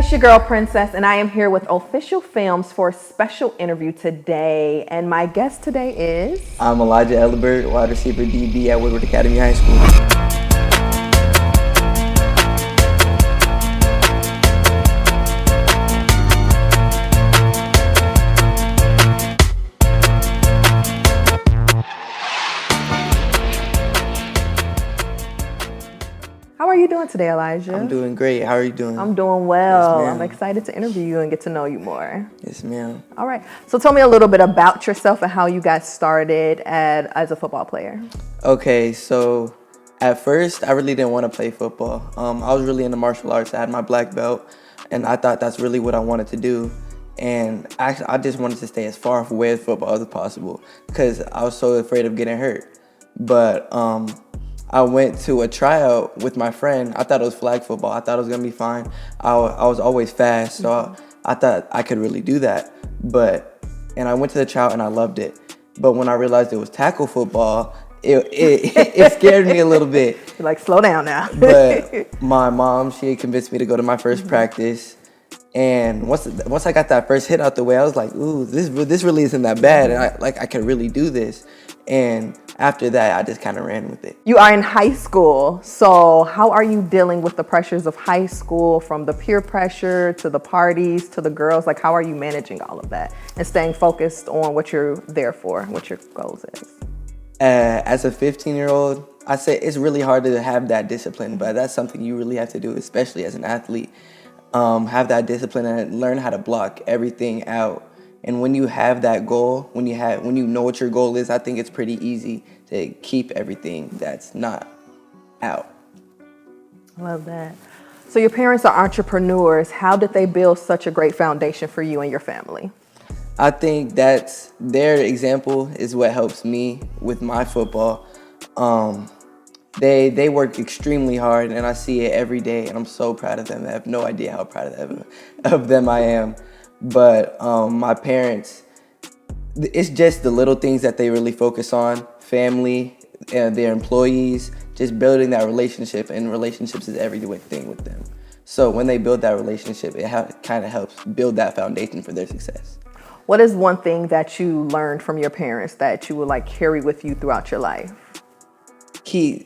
it's your girl Princess, and I am here with Official Films for a special interview today. And my guest today is... I'm Elijah Elibert, wide receiver DB at Woodward Academy High School. How are you doing today, Elijah? I'm doing great. How are you doing? I'm doing well. Yes, I'm excited to interview you and get to know you more. Yes, ma'am. All right. So tell me a little bit about yourself and how you got started as a football player. Okay, so at first, I really didn't want to play football. I was really into martial arts. I had my black belt, and I thought that's really what I wanted to do. And actually, I just wanted to stay as far away from football as possible because I was so afraid of getting hurt. But I went to a tryout with my friend. I thought it was flag football. I thought it was going to be fine. I was always fast, so I thought I could really do that. And I went to the tryout and I loved it. But when I realized it was tackle football, it scared me a little bit. You're like, slow down now. But my mom, she convinced me to go to my first practice. And once I got that first hit out the way, I was like, ooh, this really isn't that bad. And I could really do this. And after that, I just kind of ran with it. You are in high school, so how are you dealing with the pressures of high school, from the peer pressure to the parties to the girls? Like, how are you managing all of that and staying focused on what you're there for, what your goals is? As a 15-year-old, I say it's really hard to have that discipline, but that's something you really have to do, especially as an athlete. Have that discipline and learn how to block everything out. And when you have that goal, when you know what your goal is, I think it's pretty easy to keep everything that's not out. I love that. So your parents are entrepreneurs. How did they build such a great foundation for you and your family? I think that's their example is what helps me with my football. They work extremely hard, and I see it every day, and I'm so proud of them. I have no idea how proud of them I am. But my parents, it's just the little things that they really focus on, family, and their employees, just building that relationship, and relationships is everything with them. So when they build that relationship, it kind of helps build that foundation for their success. What is one thing that you learned from your parents that you would like carry with you throughout your life?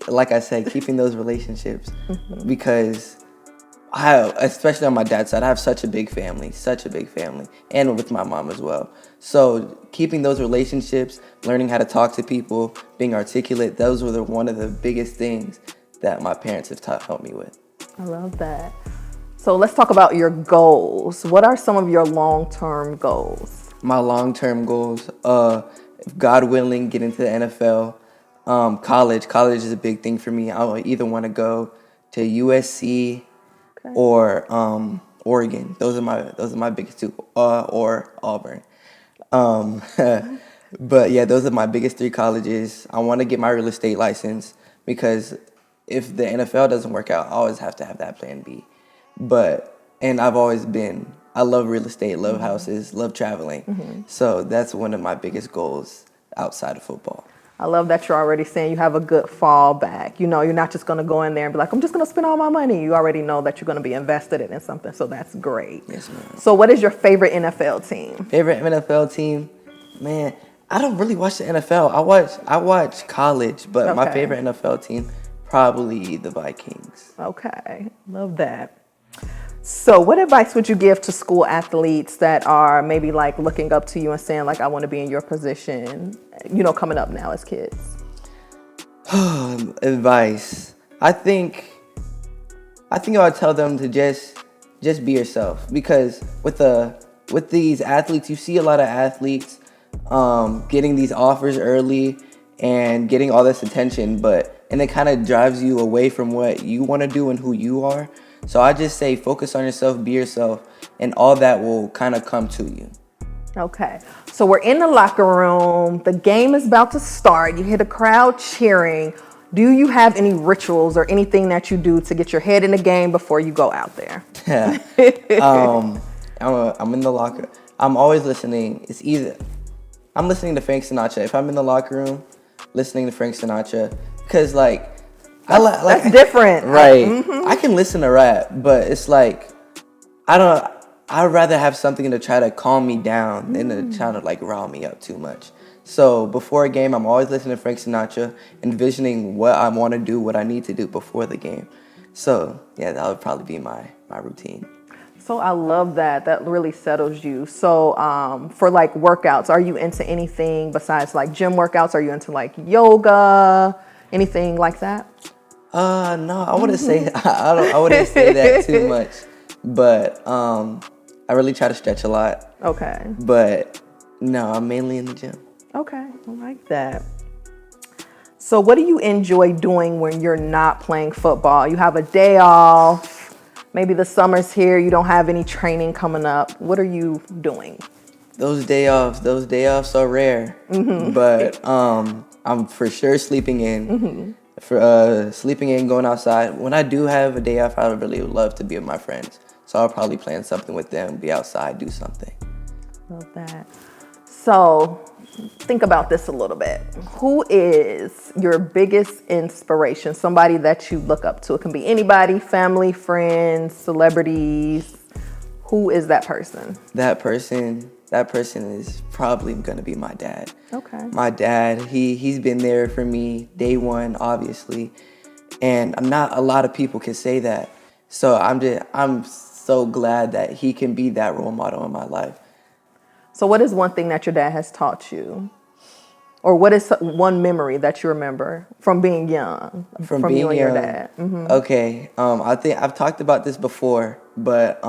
Like I said, keeping those relationships because especially on my dad's side, I have such a big family, and with my mom as well. So keeping those relationships, learning how to talk to people, being articulate, those were one of the biggest things that my parents have helped me with. I love that. So let's talk about your goals. What are some of your long-term goals? My long-term goals, if God willing, get into the NFL. College is a big thing for me. I either want to go to USC or Oregon. Those are my biggest two, or Auburn. But yeah, those are my biggest three colleges. I want to get my real estate license because if the NFL doesn't work out, I always have to have that plan B. And I love real estate, love houses, love traveling. So that's one of my biggest goals outside of football. I love that you're already saying you have a good fallback. You know, you're not just going to go in there and be like, I'm just going to spend all my money. You already know that you're going to be invested in something, so that's great. Yes, ma'am. So what is your favorite NFL team? Favorite NFL team? Man, I don't really watch the NFL. I watch college, but my favorite NFL team, probably the Vikings. Okay, love that. So what advice would you give to school athletes that are maybe like looking up to you and saying like, I want to be in your position, you know, coming up now as kids? Advice. I think I would tell them to just be yourself, because with these athletes, you see a lot of athletes getting these offers early and getting all this attention, and it kind of drives you away from what you want to do and who you are. So I just say focus on yourself, be yourself, and all that will kind of come to you. Okay, so we're in the locker room. The game is about to start. You hear the crowd cheering. Do you have any rituals or anything that you do to get your head in the game before you go out there? I'm in the locker. I'm always listening. I'm listening to Frank Sinatra. If I'm in the locker room, listening to Frank Sinatra, because that's different, right? I can listen to rap, but it's like I don't. I'd rather have something to try to calm me down than to try to like rile me up too much. So before a game, I'm always listening to Frank Sinatra, envisioning what I want to do, what I need to do before the game. So yeah, that would probably be my routine. So I love that. That really settles you. So for like workouts, are you into anything besides like gym workouts? Are you into like yoga, anything like that? No, I wouldn't say I wouldn't say that too much, but I really try to stretch a lot. Okay. But no, I'm mainly in the gym. Okay, I like that. So what do you enjoy doing when you're not playing football? You have a day off, maybe the summer's here, you don't have any training coming up. What are you doing? Those day offs are rare. But I'm for sure sleeping in. For sleeping in, going outside. When I do have a day off, I would really love to be with my friends. So I'll probably plan something with them, be outside, do something. Love that. So think about this a little bit. Who is your biggest inspiration? Somebody that you look up to. It can be anybody, family, friends, celebrities. Who is that person? That person is probably gonna be my dad. Okay. My dad, he's been there for me day one, obviously, and not a lot of people can say that. So I'm so glad that he can be that role model in my life. So what is one thing that your dad has taught you? Or what is one memory that you remember from being young, from being you and your young, dad? Okay, I think I've talked about this before, but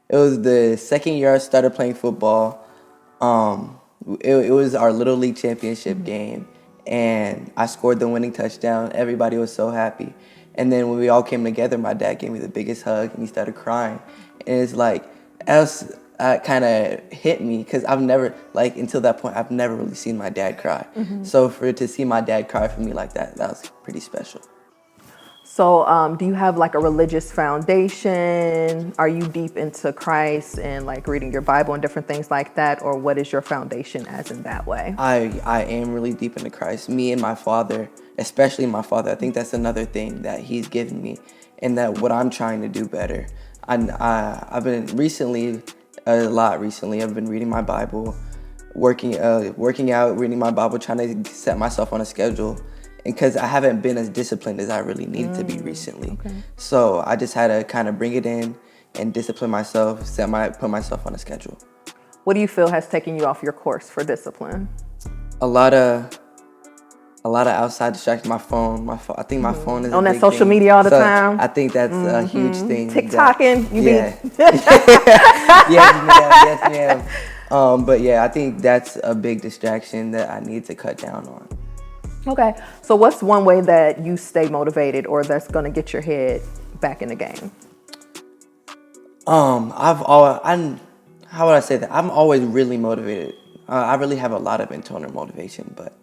it was the second year I started playing football. It was our Little League championship game, and I scored the winning touchdown. Everybody was so happy. And then when we all came together, my dad gave me the biggest hug, and he started crying. And it's like, else kind of hit me, because I've never, like, until that point, I've never really seen my dad cry. So to see my dad cry for me like that was pretty special. So do you have like a religious foundation? Are you deep into Christ and like reading your Bible and different things like that? Or what is your foundation as in that way? I am really deep into Christ. Me and my father, especially my father, I think that's another thing that he's given me, and that what I'm trying to do better. I've been recently, I've been reading my Bible, working out, reading my Bible, trying to set myself on a schedule. And because I haven't been as disciplined as I really needed to be recently. Okay. So I just had to kind of bring it in and discipline myself, put myself on a schedule. What do you feel has taken you off your course for discipline? A lot of outside distractions. My phone. I think my phone is on a that big social thing. media all the So time. I think that's a huge thing. TikToking, you yeah. mean? Yes, ma'am. But yeah, I think that's a big distraction that I need to cut down on. Okay, so what's one way that you stay motivated or that's gonna get your head back in the game? How would I say that? I'm always really motivated. I really have a lot of internal motivation, but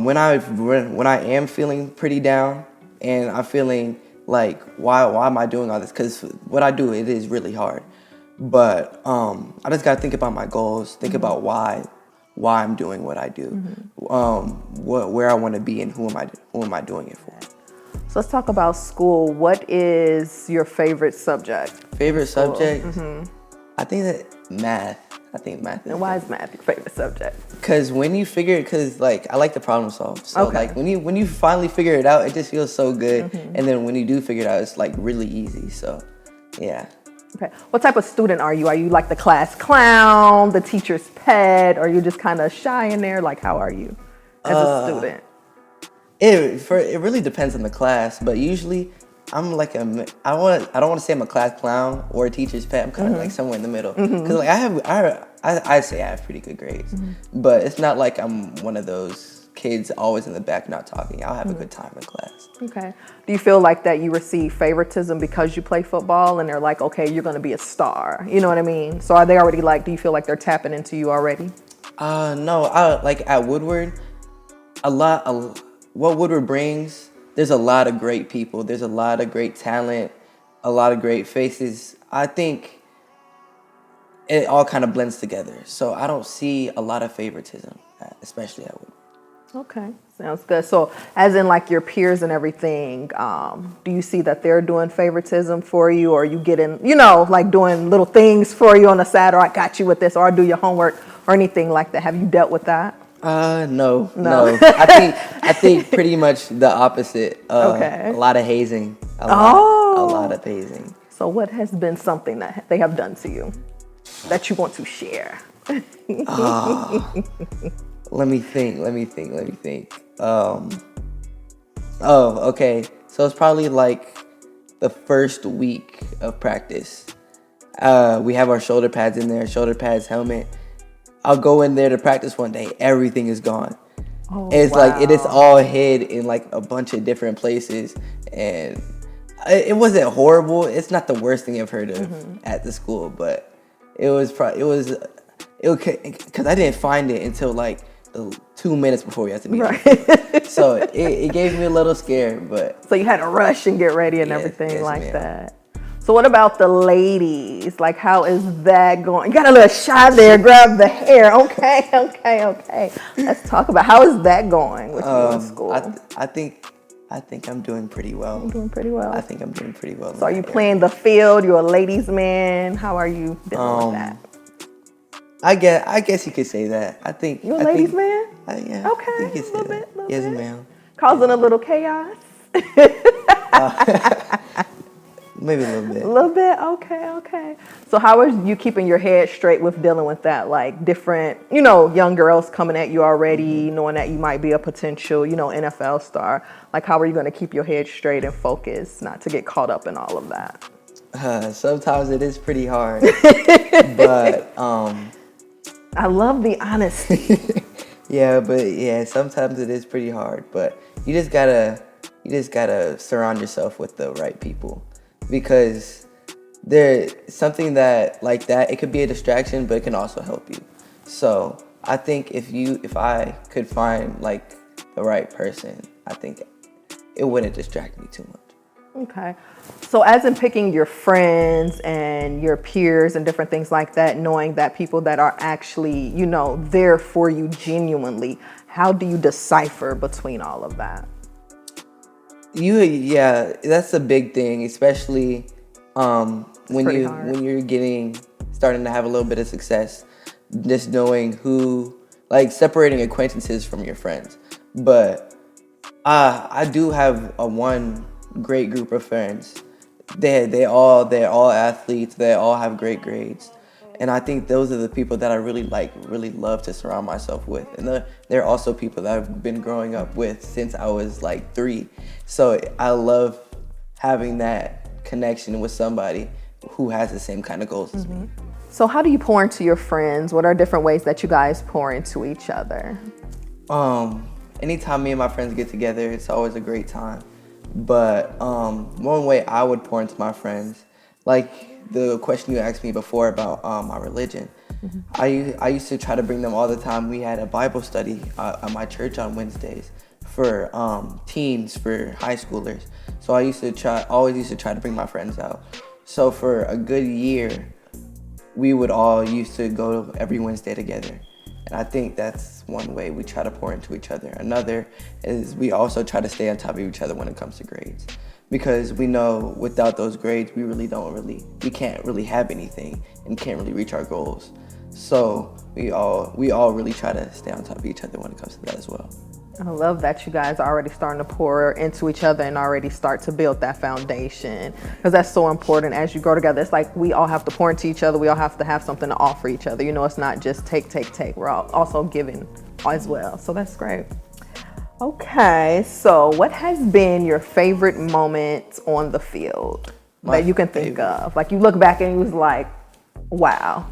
when I am feeling pretty down and I'm feeling like why am I doing all this? Because what I do, it is really hard. But I just gotta think about my goals, think about why I'm doing what I do, where I want to be, and who am I doing it for. So let's talk about school. What is your favorite subject? Favorite subject? I think that math. I think math is. And why is math your favorite subject? Because like I like to problem solve. So Okay. like when you finally figure it out, it just feels so good. And then when you do figure it out, it's like really easy. So yeah. Okay. What type of student are you? Are you like the class clown, the teacher's pet, or are you just kind of shy in there? Like, how are you as a student? It really depends on the class, but usually I'm like I don't want to say I'm a class clown or a teacher's pet. I'm kind of like somewhere in the middle, because like I say I have pretty good grades, but it's not like I'm one of those kids always in the back not talking. I'll have a good time in class. Okay. Do you feel like that you receive favoritism because you play football and they're like, okay, you're going to be a star? You know what I mean? So are they already like, do you feel like they're tapping into you already? No, like at Woodward, what Woodward brings, there's a lot of great people. There's a lot of great talent, a lot of great faces. I think it all kind of blends together. So I don't see a lot of favoritism, especially at Woodward. Okay, sounds good. So, as in like your peers and everything, do you see that they're doing favoritism for you, or you getting, like doing little things for you on the side, or I got you with this, or I do your homework, or anything like that? Have you dealt with that? No, No. no. I think pretty much the opposite. Okay. A lot of hazing. A Oh. lot of hazing. So, what has been something that they have done to you that you want to share? Let me think. Oh, okay. So it's probably like the first week of practice. We have our shoulder pads in there, shoulder pads, helmet. I'll go in there to practice one day. Everything is gone. Oh, It's wow. like it is all hid in like a bunch of different places, and it wasn't horrible. It's not the worst thing I've heard of at the school, but it was because I didn't find it until like the 2 minutes before we had to meet. Right. So it gave me a little scare, but So you had to rush and get ready and Yes, everything yes, like ma'am. that. So what about the ladies? Like, how is that going? You got a little shot there, grab the hair. Okay. Let's talk about how is that going with you in school? I think I'm doing pretty well. You're doing pretty well. I think I'm doing pretty well. So are you playing the field? You're a ladies' man. How are you dealing with that? I guess you could say that. I think You a ladies' man? Yeah. Okay, I think you could say little that. bit, little Yes, bit. ma'am. Causing a little chaos? Maybe a little bit. A little bit, okay. So how are you keeping your head straight with dealing with that? Like different, young girls coming at you already, knowing that you might be a potential, NFL star. Like how are you going to keep your head straight and focused, not to get caught up in all of that? Sometimes it is pretty hard, but I love the honesty. yeah, sometimes it is pretty hard, but you just gotta surround yourself with the right people, because there's something that like that, it could be a distraction, but it can also help you. So I think if I could find like the right person, I think it wouldn't distract me too much. Okay. So as in picking your friends and your peers and different things like that, knowing that people that are actually, there for you genuinely, how do you decipher between all of that? Yeah, that's a big thing, especially when pretty hard. when you're starting to have a little bit of success, just knowing who, like separating acquaintances from your friends. But I do have one great group of friends. They're all athletes. They all have great grades, and I think those are the people that I really love to surround myself with. And they're also people that I've been growing up with since I was like 3. So I love having that connection with somebody who has the same kind of goals as me. So how do you pour into your friends? What are different ways that you guys pour into each other? Anytime me and my friends get together, it's always a great time. But one way I would pour into my friends, like the question you asked me before about my religion, I used to try to bring them all the time. We had a Bible study at my church on Wednesdays for teens, for high schoolers. So I always used to try to bring my friends out. So for a good year, we would all used to go every Wednesday together. And I think that's one way we try to pour into each other. Another is we also try to stay on top of each other when it comes to grades. Because we know without those grades, we can't really have anything and can't really reach our goals. So we all really try to stay on top of each other when it comes to that as well. I love that you guys are already starting to pour into each other and already start to build that foundation, because that's so important as you grow together. It's like we all have to pour into each other. We all have to have something to offer each other. It's not just take. We're all also giving as well. So that's great. Okay, so what has been your favorite moment on the field that you can think of? Like you look back and you was like, wow,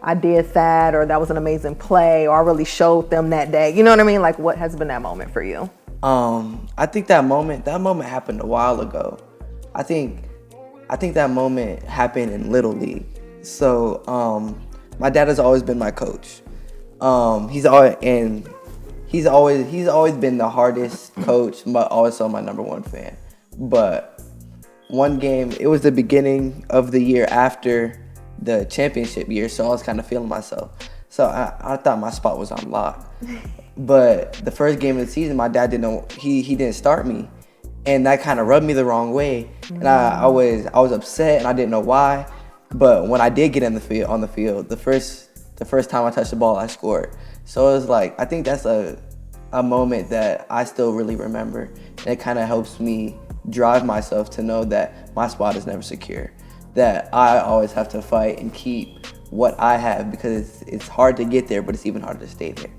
I did that, or that was an amazing play, or I really showed them that day. You know what I mean? Like, what has been that moment for you? I think that moment happened a while ago. I think that moment happened in Little League. So, my dad has always been my coach. He's always been the hardest coach, but also my number one fan. But one game, it was the beginning of the year after the championship year, so I was kind of feeling myself. So I thought my spot was on lock. But the first game of the season, my dad he didn't start me. And that kind of rubbed me the wrong way. And I was upset and I didn't know why. But when I did get on the field, the first time I touched the ball, I scored. So it was like, I think that's a moment that I still really remember. And it kind of helps me drive myself to know that my spot is never secure. That I always have to fight and keep what I have, because it's hard to get there, but it's even harder to stay there.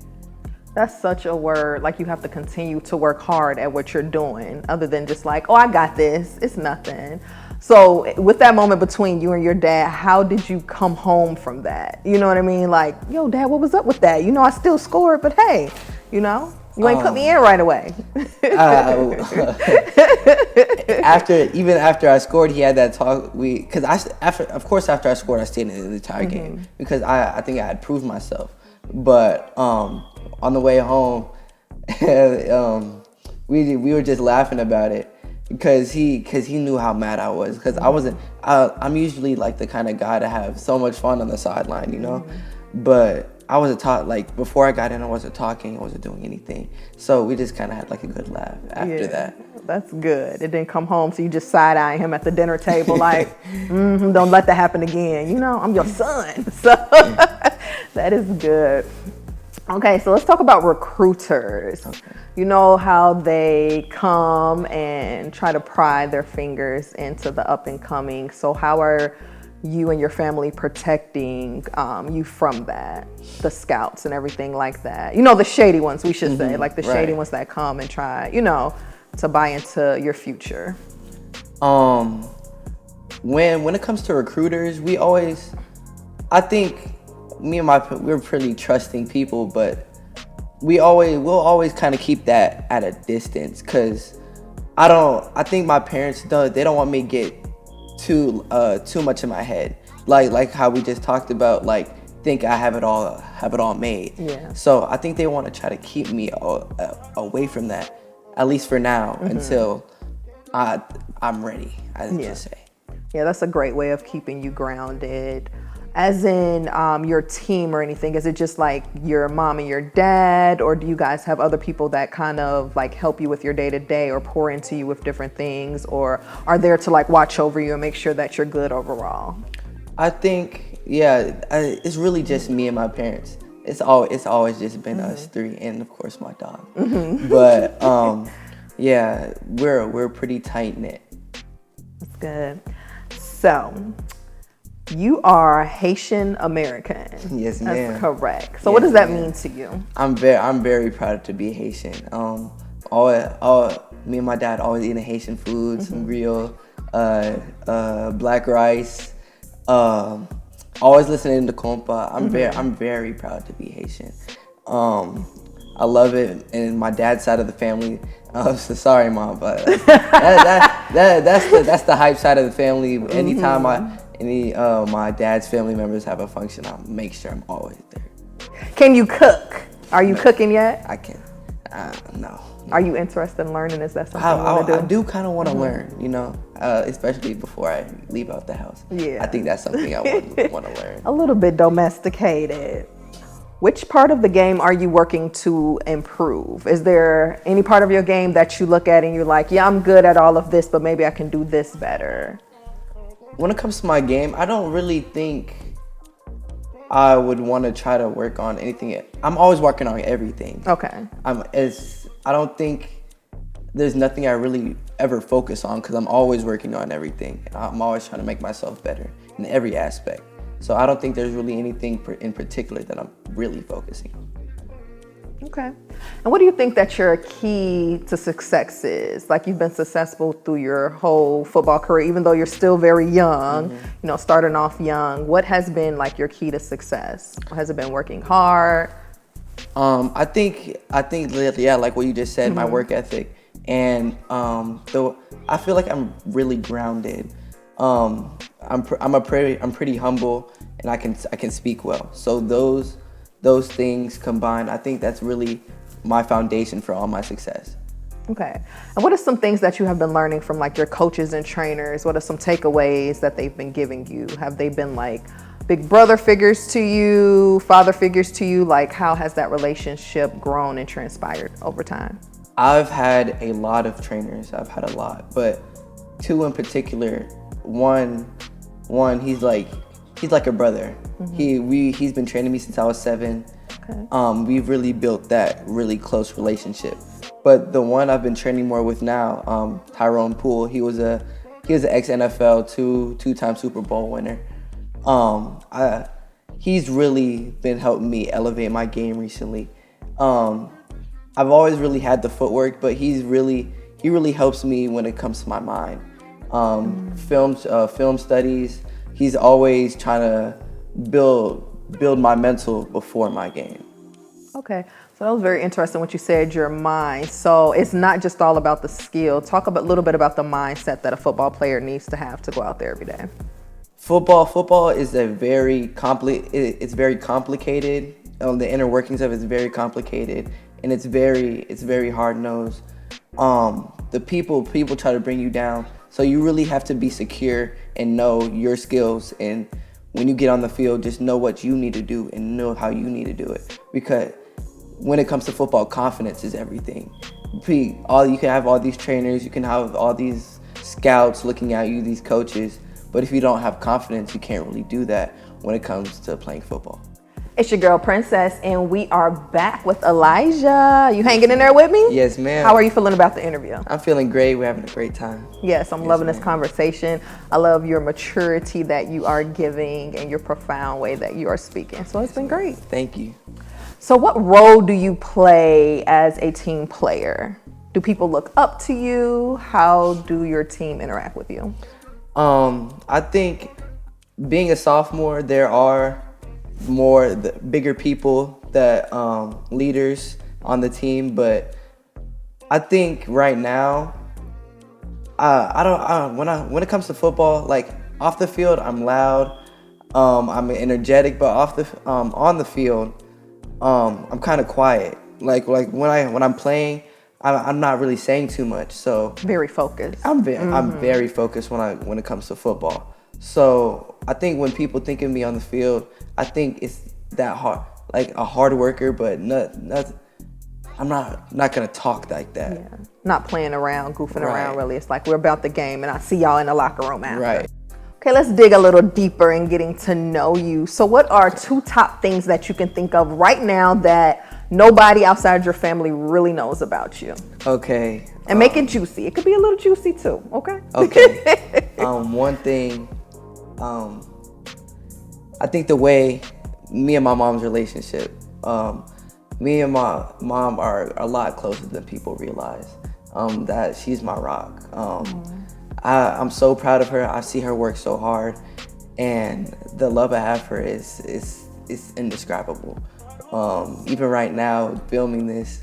That's such a word. Like, you have to continue to work hard at what you're doing, other than just like, oh, I got this, it's nothing. So with that moment between you and your dad, how did you come home from that? You know what I mean? Like, yo, Dad, what was up with that? You know, I still scored, but hey, you know, you ain't put me in right away. After I scored, he had that talk. After I scored, I stayed in the entire game, because I think I had proved myself. But on the way home, we were just laughing about it, because he knew how mad I was, because I'm usually like the kind of guy to have so much fun on the sideline, you know. But I wasn't taught, like, before I got in, I wasn't talking, I wasn't doing anything. So we just kind of had like a good laugh after that. That's good. It didn't come home, so you just side-eyeing him at the dinner table like, don't let that happen again. You know, I'm your son. So that is good. Okay, so let's talk about recruiters. Okay. You know how they come and try to pry their fingers into the up and coming. So how are you and your family protecting you from that? The scouts and everything like that. You know, the shady ones, we should say, like the shady ones that come and try, you know, to buy into your future. When it comes to recruiters, I think we're pretty trusting people, but we'll always kind of keep that at a distance, because I think my parents they don't want me to get too much in my head, like how we just talked about, like, think I have it all made. Yeah. So I think they want to try to keep me away from that, at least for now, until I'm ready, I just say. Yeah, that's a great way of keeping you grounded. As in your team or anything, is it just like your mom and your dad, or do you guys have other people that kind of like help you with your day-to-day or pour into you with different things, or are there to like watch over you and make sure that you're good overall? I think, it's really just me and my parents. It's always just been us three, and of course my dog. But we're pretty tight-knit. That's good. So, you are Haitian American. Yes, ma'am. That's correct. So, what does that mean to you? I'm very proud to be Haitian. Me and my dad always eating Haitian food, some griot, black rice, always listening to compa. I'm very proud to be Haitian. I love it, and my dad's side of the family. So sorry, Mom, but that's the hype side of the family. Anytime my dad's family members have a function, I'll make sure I'm always there. Can you cook? Are you cooking yet? I can. No. Are you interested in learning? Is that something you want to do? I do kind of want to learn, you know, especially before I leave out the house. Yeah. I think that's something I want to learn. A little bit domesticated. Which part of the game are you working to improve? Is there any part of your game that you look at and you're like, yeah, I'm good at all of this, but maybe I can do this better? When it comes to my game, I don't really think I would want to try to work on anything. I'm always working on everything. Okay. I don't think there's nothing I really ever focus on, because I'm always working on everything. I'm always trying to make myself better in every aspect. So I don't think there's really anything in particular that I'm really focusing on. Okay. And what do you think that your key to success is? Like, you've been successful through your whole football career, even though you're still very young, you know, starting off young. What has been like your key to success? Has it been working hard? I think like what you just said, my work ethic, and I feel like I'm really grounded. I'm pretty humble, and I can speak well. So those things combined, I think that's really my foundation for all my success. Okay. And what are some things that you have been learning from like your coaches and trainers? What are some takeaways that they've been giving you? Have they been like big brother figures to you, father figures to you? Like, how has that relationship grown and transpired over time? I've had a lot of trainers. I've had a lot, but two in particular. One, he's like a brother. He's been training me since I was 7. Okay. We've really built that really close relationship. But the one I've been training more with now, Tyrone Poole, he was an ex-NFL, two-time Super Bowl winner. He's really been helping me elevate my game recently. I've always really had the footwork, but he really helps me when it comes to my mind. Film studies. He's always trying to build my mental before my game. Okay, so that was very interesting what you said, your mind. So it's not just all about the skill. Talk a little bit about the mindset that a football player needs to have to go out there every day. Football is very complicated. The inner workings of it is very complicated, and it's very hard-nosed. The people try to bring you down, so you really have to be secure and know your skills, and when you get on the field, just know what you need to do and know how you need to do it. Because when it comes to football, confidence is everything. You can have all these trainers, you can have all these scouts looking at you, these coaches, but if you don't have confidence, you can't really do that when it comes to playing football. It's your girl, Princess, and we are back with Elijah. You hanging in there with me? Yes, ma'am. How are you feeling about the interview? I'm feeling great. We're having a great time. Yes, I'm loving this conversation. I love your maturity that you are giving and your profound way that you are speaking. So it's been great. Thank you. So what role do you play as a team player? Do people look up to you? How do your team interact with you? I think being a sophomore, there are the bigger people that leaders on the team, but I think right now when it comes to football, like off the field I'm loud, I'm energetic, but on the field I'm kind of quiet. Like when I'm playing, I'm not really saying too much, so very focused. I'm very focused when it comes to football. So I think when people think of me on the field, I think it's that hard, like a hard worker, but I'm not gonna talk like that. Yeah. Not playing around, goofing around. Really, it's like we're about the game, and I see y'all in the locker room after. Right. Okay, let's dig a little deeper in getting to know you. So, what are 2 top things that you can think of right now that nobody outside your family really knows about you? Okay. And make it juicy. It could be a little juicy too. Okay. Okay. One thing. I think the way me and my mom's relationship, me and my mom are a lot closer than people realize. That she's my rock. I'm so proud of her. I see her work so hard, and the love I have for her is indescribable. Even right now, filming this,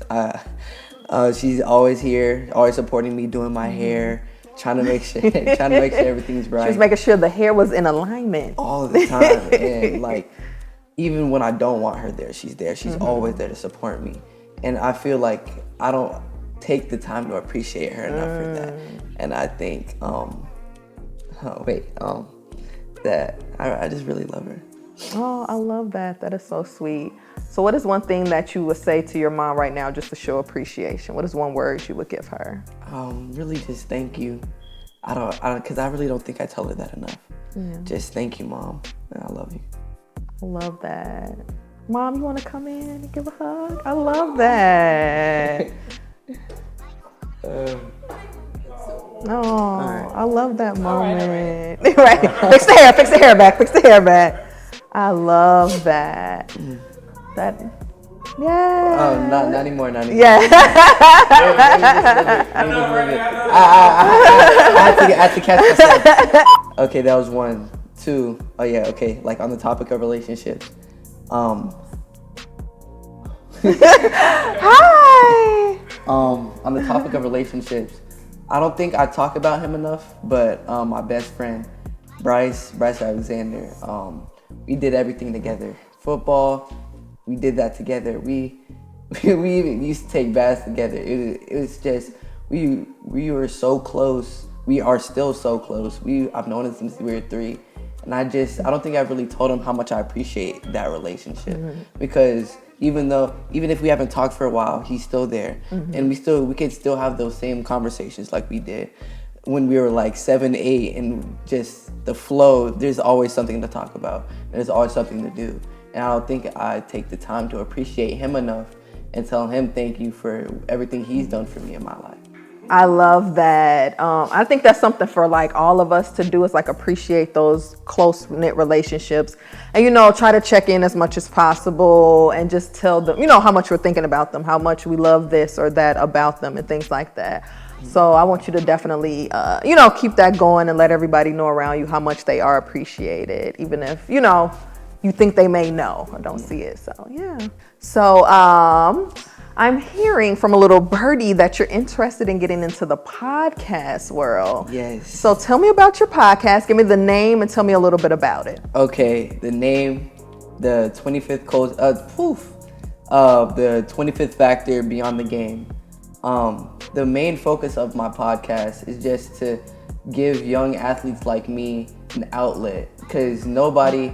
she's always here, always supporting me, doing my hair, trying to make sure everything's right. She was making sure the hair was in alignment all the time, and like even when I don't want her there, she's there. She's always there to support me, and I feel like I don't take the time to appreciate her enough for that. And I think, that I just really love her. Oh, I love that. That is so sweet. So what is one thing that you would say to your mom right now just to show appreciation? What is one word you would give her? Really just thank you. Because I really don't think I tell her that enough. Yeah. Just thank you, Mom. And I love you. I love that. Mom, you want to come in and give a hug? I love that. Oh, right. I love that moment. Right. Fix the hair back. I love that. That, yeah. Oh, not anymore. Yeah. I had to catch myself. Okay, that was 1, 2. Oh yeah, okay. Like on the topic of relationships. Hi. On the topic of relationships, I don't think I talk about him enough, but my best friend, Bryce Alexander, we did everything together. Football, we did that together. We even used to take baths together. It was just, we were so close. We are still so close. I've known him since we were 3, And I don't think I really told him how much I appreciate that relationship. Because even if we haven't talked for a while, he's still there. And we can still have those same conversations like we did when we were like 7, 8, and just the flow. There's always something to talk about. And there's always something to do. And I don't think I take the time to appreciate him enough and tell him thank you for everything he's done for me in my life. I love that. I think that's something for like all of us to do, is like appreciate those close knit relationships, and try to check in as much as possible and just tell them how much we're thinking about them, how much we love this or that about them, and things like that. So I want you to definitely keep that going and let everybody know around you how much they are appreciated, even if you think they may know or don't see it. So yeah. So I'm hearing from a little birdie that you're interested in getting into the podcast world. Yes. So tell me about your podcast. Give me the name and tell me a little bit about it. Okay, the name, the 25th the 25th Factor Beyond the Game. The main focus of my podcast is just to give young athletes like me an outlet, because nobody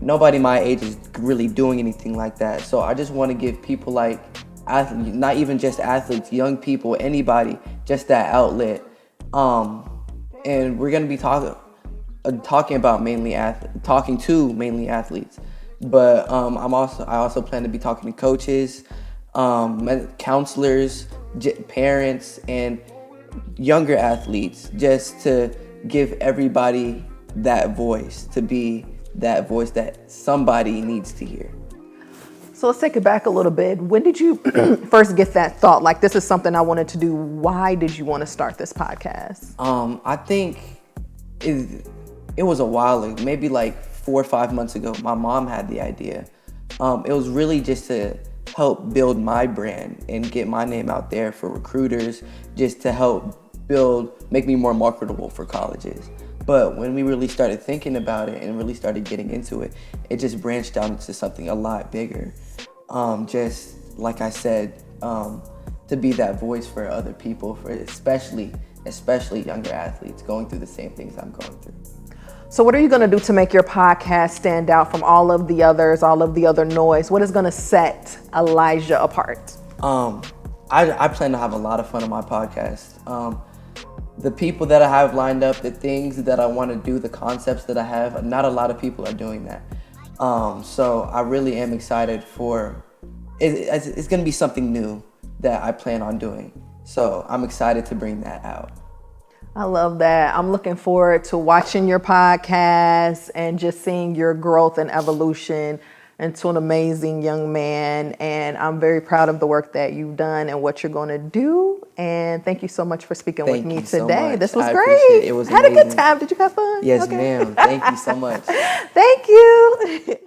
my age is really doing anything like that. So I just want to give people like athletes, not even just athletes, young people, anybody, just that outlet. And we're gonna be talking to mainly athletes, but I also plan to be talking to coaches, counselors, parents, and younger athletes, just to give everybody that voice, to be that voice that somebody needs to hear. So let's take it back a little bit. When did you first get that thought, like this is something I wanted to do? Why did you want to start this podcast? I think it was a while ago, maybe like 4 or 5 months ago. My mom had the idea. It was really just to help build my brand and get my name out there for recruiters, just to help make me more marketable for colleges. But when we really started thinking about it and really started getting into it, it just branched out into something a lot bigger. Just like I said, to be that voice for other people, for especially younger athletes going through the same things I'm going through. So what are you going to do to make your podcast stand out from all of the others, all of the other noise? What is going to set Elijah apart? I plan to have a lot of fun on my podcast. The people that I have lined up, the things that I want to do, the concepts that I have, not a lot of people are doing that. So I really am excited for it. It's going to be something new that I plan on doing. So I'm excited to bring that out. I love that. I'm looking forward to watching your podcast and just seeing your growth and evolution into an amazing young man. And I'm very proud of the work that you've done and what you're going to do. And thank you so much for speaking with me today. This was great. It was amazing. Had a good time. Did you have fun? Yes, ma'am. Thank you so much. Thank you.